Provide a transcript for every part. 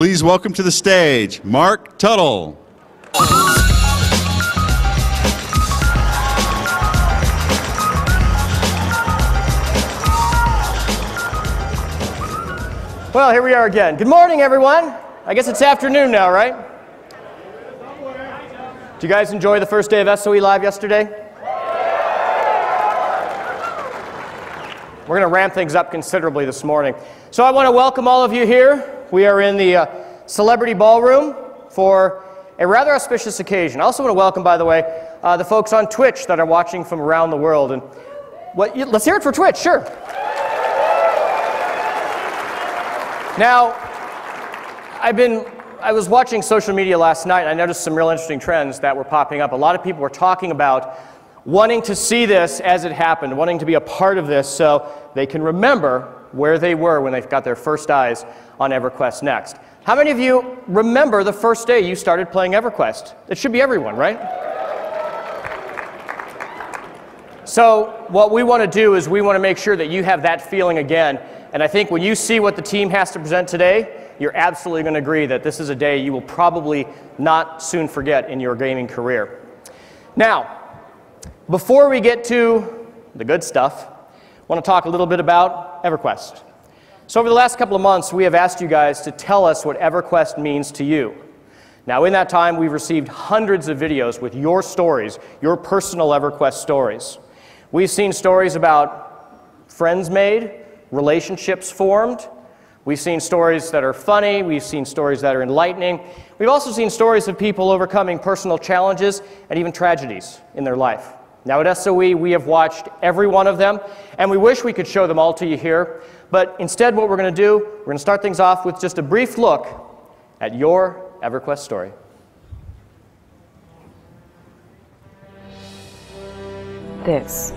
Please welcome to the stage, Mark Tuttle. Well, here we are again. Good morning, everyone. I guess it's afternoon now, right? Did you guys enjoy the first day of SOE Live yesterday? We're going to ramp things up considerably this morning. So I want to welcome all of you here. We are in the Celebrity Ballroom for a rather auspicious occasion. I also want to welcome, by the way, the folks on Twitch that are watching from around the world. And let's hear it for Twitch, sure. Now, I was watching social media last night, and I noticed some real interesting trends that were popping up. A lot of people were talking about wanting to see this as it happened, wanting to be a part of this so they can remember where they were when they got their first eyes on EverQuest Next. How many of you remember the first day you started playing EverQuest? It should be everyone, right? So what we want to do is we want to make sure that you have that feeling again. And I think when you see what the team has to present today, you're absolutely going to agree that this is a day you will probably not soon forget in your gaming career. Now, before we get to the good stuff, I want to talk a little bit about EverQuest. So over the last couple of months, we have asked you guys to tell us what EverQuest means to you. Now, in that time, we've received hundreds of videos with your stories, your personal EverQuest stories. We've seen stories about friends made, relationships formed. We've seen stories that are funny. We've seen stories that are enlightening. We've also seen stories of people overcoming personal challenges and even tragedies in their life. Now at SOE, we have watched every one of them, and we wish we could show them all to you here. But instead, what we're going to do, we're going to start things off with just a brief look at your EverQuest story. This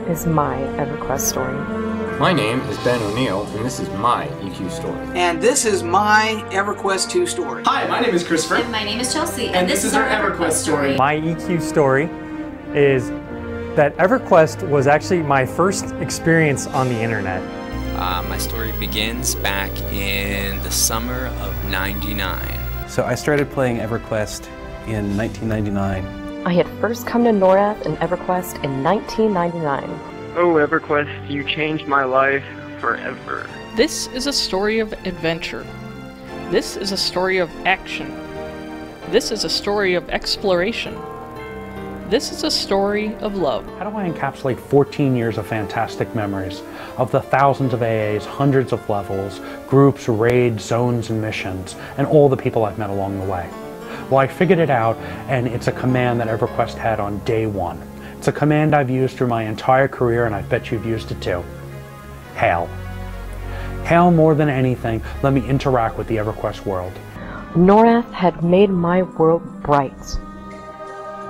is my EverQuest story. My name is Ben O'Neill, and this is my EQ story. And this is my EverQuest 2 story. Hi, my name is Christopher. And my name is Chelsea. And this is our EverQuest story. My EQ story is that EverQuest was actually my first experience on the internet. My story begins back in the summer of '99. So I started playing EverQuest in 1999. I had first come to NORAD and EverQuest in 1999. Oh, EverQuest, you changed my life forever. This is a story of adventure. This is a story of action. This is a story of exploration. This is a story of love. How do I encapsulate 14 years of fantastic memories of the thousands of AAs, hundreds of levels, groups, raids, zones, and missions, and all the people I've met along the way? Well, I figured it out, and it's a command that EverQuest had on day one. It's a command I've used through my entire career, and I bet you've used it too. Hail. Hail more than anything, let me interact with the EverQuest world. Norath had made my world bright.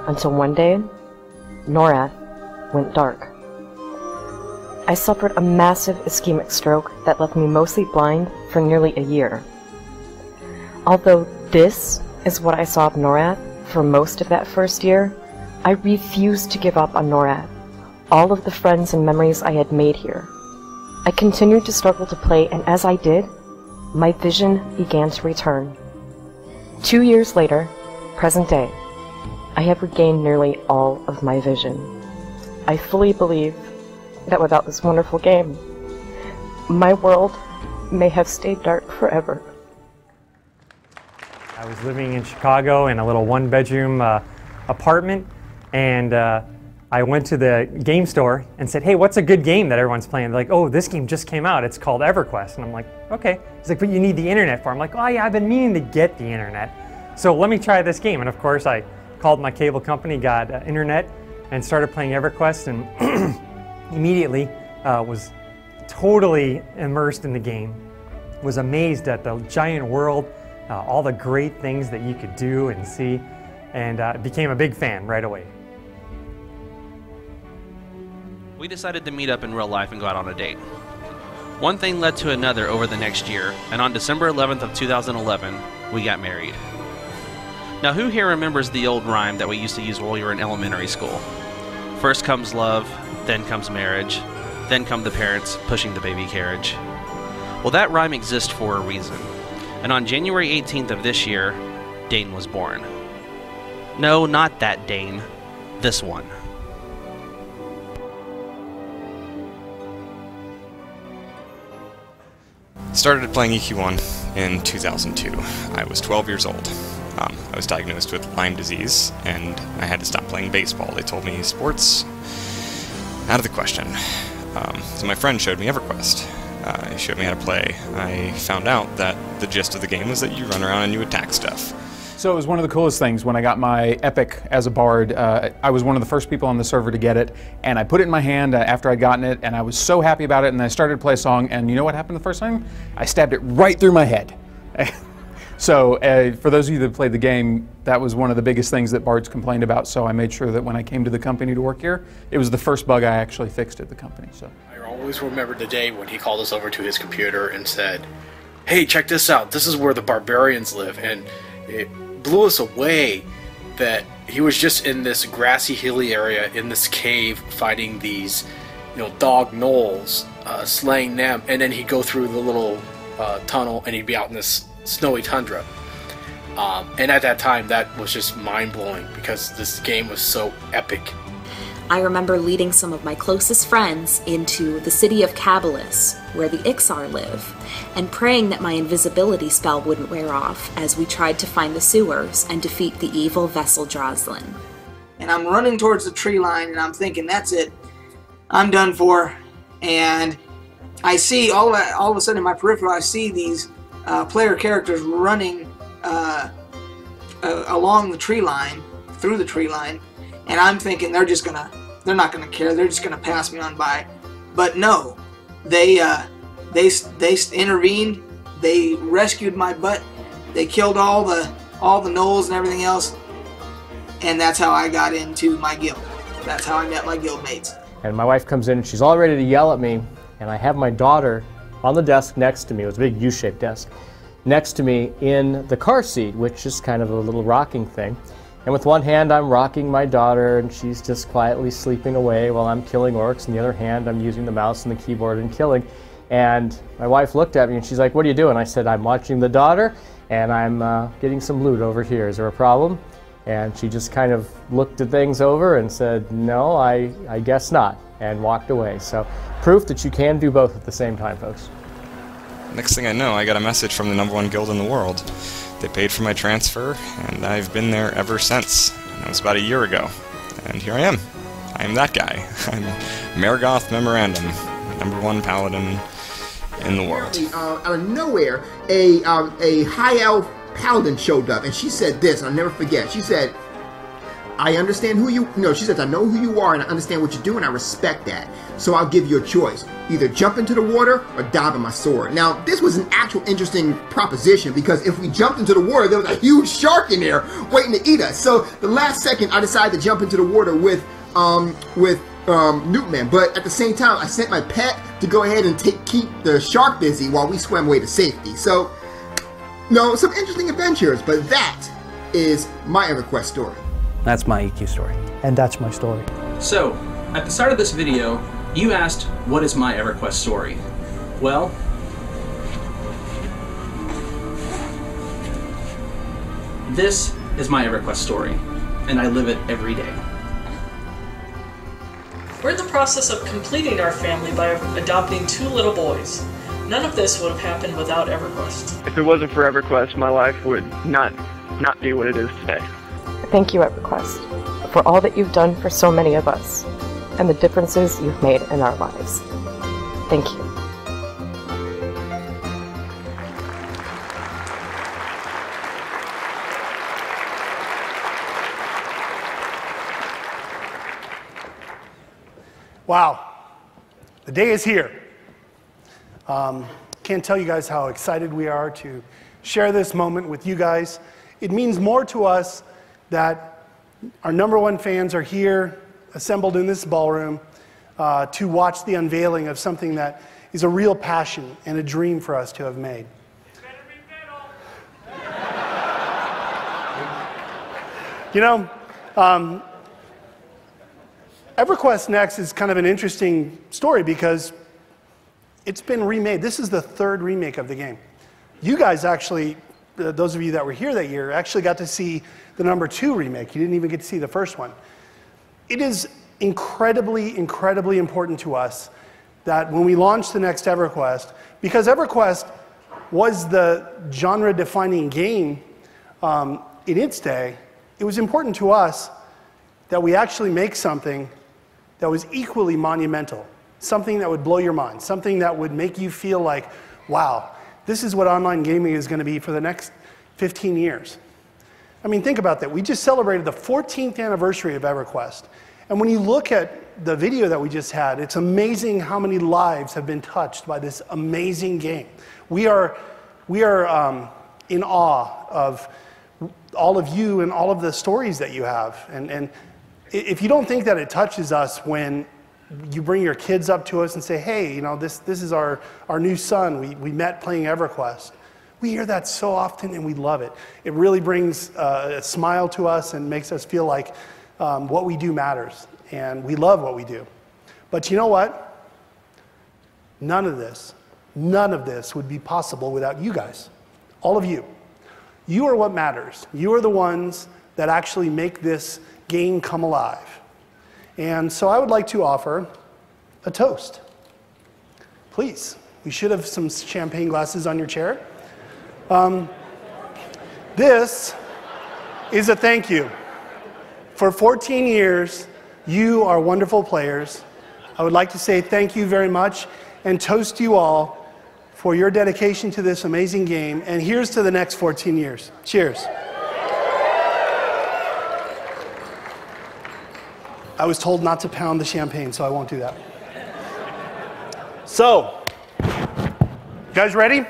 Until one day, Norath went dark. I suffered a massive ischemic stroke that left me mostly blind for nearly a year. Although this is what I saw of Norath for most of that first year, I refused to give up on Norath, all of the friends and memories I had made here. I continued to struggle to play, and as I did, my vision began to return. 2 years later, present day, I have regained nearly all of my vision. I fully believe that without this wonderful game, my world may have stayed dark forever. I was living in Chicago in a little one-bedroom apartment, and I went to the game store and said, hey, what's a good game that everyone's playing? They're like, oh, this game just came out. It's called EverQuest. And I'm like, okay. He's like, but you need the internet for it. I'm like, oh, yeah, I've been meaning to get the internet. So let me try this game. And of course, I called my cable company, got internet, and started playing EverQuest, and immediately was totally immersed in the game. Was amazed at the giant world, all the great things that you could do and see, and became a big fan right away. We decided to meet up in real life and go out on a date. One thing led to another over the next year, and on December 11th of 2011, we got married. Now, who here remembers the old rhyme that we used to use while we were in elementary school? First comes love, then comes marriage, then come the parents pushing the baby carriage. Well, that rhyme exists for a reason. And on January 18th of this year, Dane was born. No, not that Dane. This one. Started playing EQ1 in 2002. I was 12 years old. I was diagnosed with Lyme disease, and I had to stop playing baseball. They told me sports, out of the question. So my friend showed me EverQuest. He showed me how to play. I found out that the gist of the game was that you run around and you attack stuff. So it was one of the coolest things when I got my Epic as a bard. I was one of the first people on the server to get it, and I put it in my hand after I'd gotten it, and I was so happy about it, and I started to play a song, and you know what happened the first time? I stabbed it right through my head. So for those of you that played the game, that was one of the biggest things that bards complained about, so I made sure that when I came to the company to work here, it was the first bug I actually fixed at the company. So I always remember the day when he called us over to his computer and said, "Hey, check this out, this is where the barbarians live," and it blew us away that he was just in this grassy, hilly area in this cave fighting these, dog gnolls, slaying them, and then he'd go through the little tunnel and he'd be out in this snowy tundra. And at that time, that was just mind-blowing because this game was so epic. I remember leading some of my closest friends into the city of Cabalus, where the Ixar live, and praying that my invisibility spell wouldn't wear off as we tried to find the sewers and defeat the evil vessel Georgeson. And I'm running towards the tree line, and I'm thinking, that's it. I'm done for. And I see, all of a sudden in my peripheral, I see these player characters running along the tree line, through the tree line, and I'm thinking they're not gonna care. They're just gonna pass me on by. But no, they intervened. They rescued my butt. They killed all the gnolls and everything else. And that's how I got into my guild. That's how I met my guild mates. And my wife comes in and she's all ready to yell at me, and I have my daughter on the desk next to me. It was a big U-shaped desk next to me in the car seat, which is kind of a little rocking thing. And with one hand, I'm rocking my daughter, and she's just quietly sleeping away while I'm killing orcs. And the other hand, I'm using the mouse and the keyboard and killing. And my wife looked at me, and she's like, "What are you doing?" I said, "I'm watching the daughter, and I'm getting some loot over here. Is there a problem?" And she just kind of looked at things over and said, "No, I guess not," and walked away. So proof that you can do both at the same time, folks. Next thing I know, I got a message from the #1 guild in the world. They paid for my transfer, and I've been there ever since. And that was about a year ago. And here I am. I am that guy. I'm Marigoth Memorandum, #1 paladin in the world. Out of nowhere, a high elf paladin showed up, and she said this, and I'll never forget. She said, "I understand who you..." No, she says, "I know who you are, and I understand what you're doing. I respect that. So I'll give you a choice. Either jump into the water or dive in my sword." Now, this was an actual interesting proposition, because if we jumped into the water, there was a huge shark in there waiting to eat us. So the last second, I decided to jump into the water with Newtman. But at the same time, I sent my pet to go ahead and keep the shark busy while we swam away to safety. So, some interesting adventures, but that is my EverQuest story. That's my EQ story. And that's my story. So, at the start of this video, you asked, what is my EverQuest story? Well, this is my EverQuest story, and I live it every day. We're in the process of completing our family by adopting 2 little boys. None of this would have happened without EverQuest. If it wasn't for EverQuest, my life would not be what it is today. Thank you, EverQuest, for all that you've done for so many of us, and the differences you've made in our lives. Thank you. Wow, the day is here. Can't tell you guys how excited we are to share this moment with you guys. It means more to us that our #1 fans are here, assembled in this ballroom, to watch the unveiling of something that is a real passion and a dream for us to have made. EverQuest Next is kind of an interesting story because it's been remade. This is the 3rd remake of the game. You guys actually, those of you that were here that year, actually got to see the #2 remake. You didn't even get to see the first one. It is incredibly, incredibly important to us that when we launch the next EverQuest, because EverQuest was the genre-defining game in its day, it was important to us that we actually make something that was equally monumental, something that would blow your mind, something that would make you feel like, wow, this is what online gaming is going to be for the next 15 years. I mean, think about that. We just celebrated the 14th anniversary of EverQuest. And when you look at the video that we just had, it's amazing how many lives have been touched by this amazing game. We are in awe of all of you and all of the stories that you have. And if you don't think that it touches us when you bring your kids up to us and say, hey, you know, this is our new son. We met playing EverQuest. We hear that so often and we love it. It really brings a smile to us and makes us feel like what we do matters. And we love what we do. But you know what? None of this would be possible without you guys. All of you. You are what matters. You are the ones that actually make this game come alive. And so I would like to offer a toast. Please, we should have some champagne glasses on your chair. This is a thank you. For 14 years, you are wonderful players. I would like to say thank you very much and toast you all for your dedication to this amazing game. And here's to the next 14 years. Cheers. I was told not to pound the champagne, so I won't do that. So, you guys ready?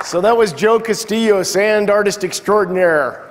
So that was Joe Castillo, sand artist extraordinaire.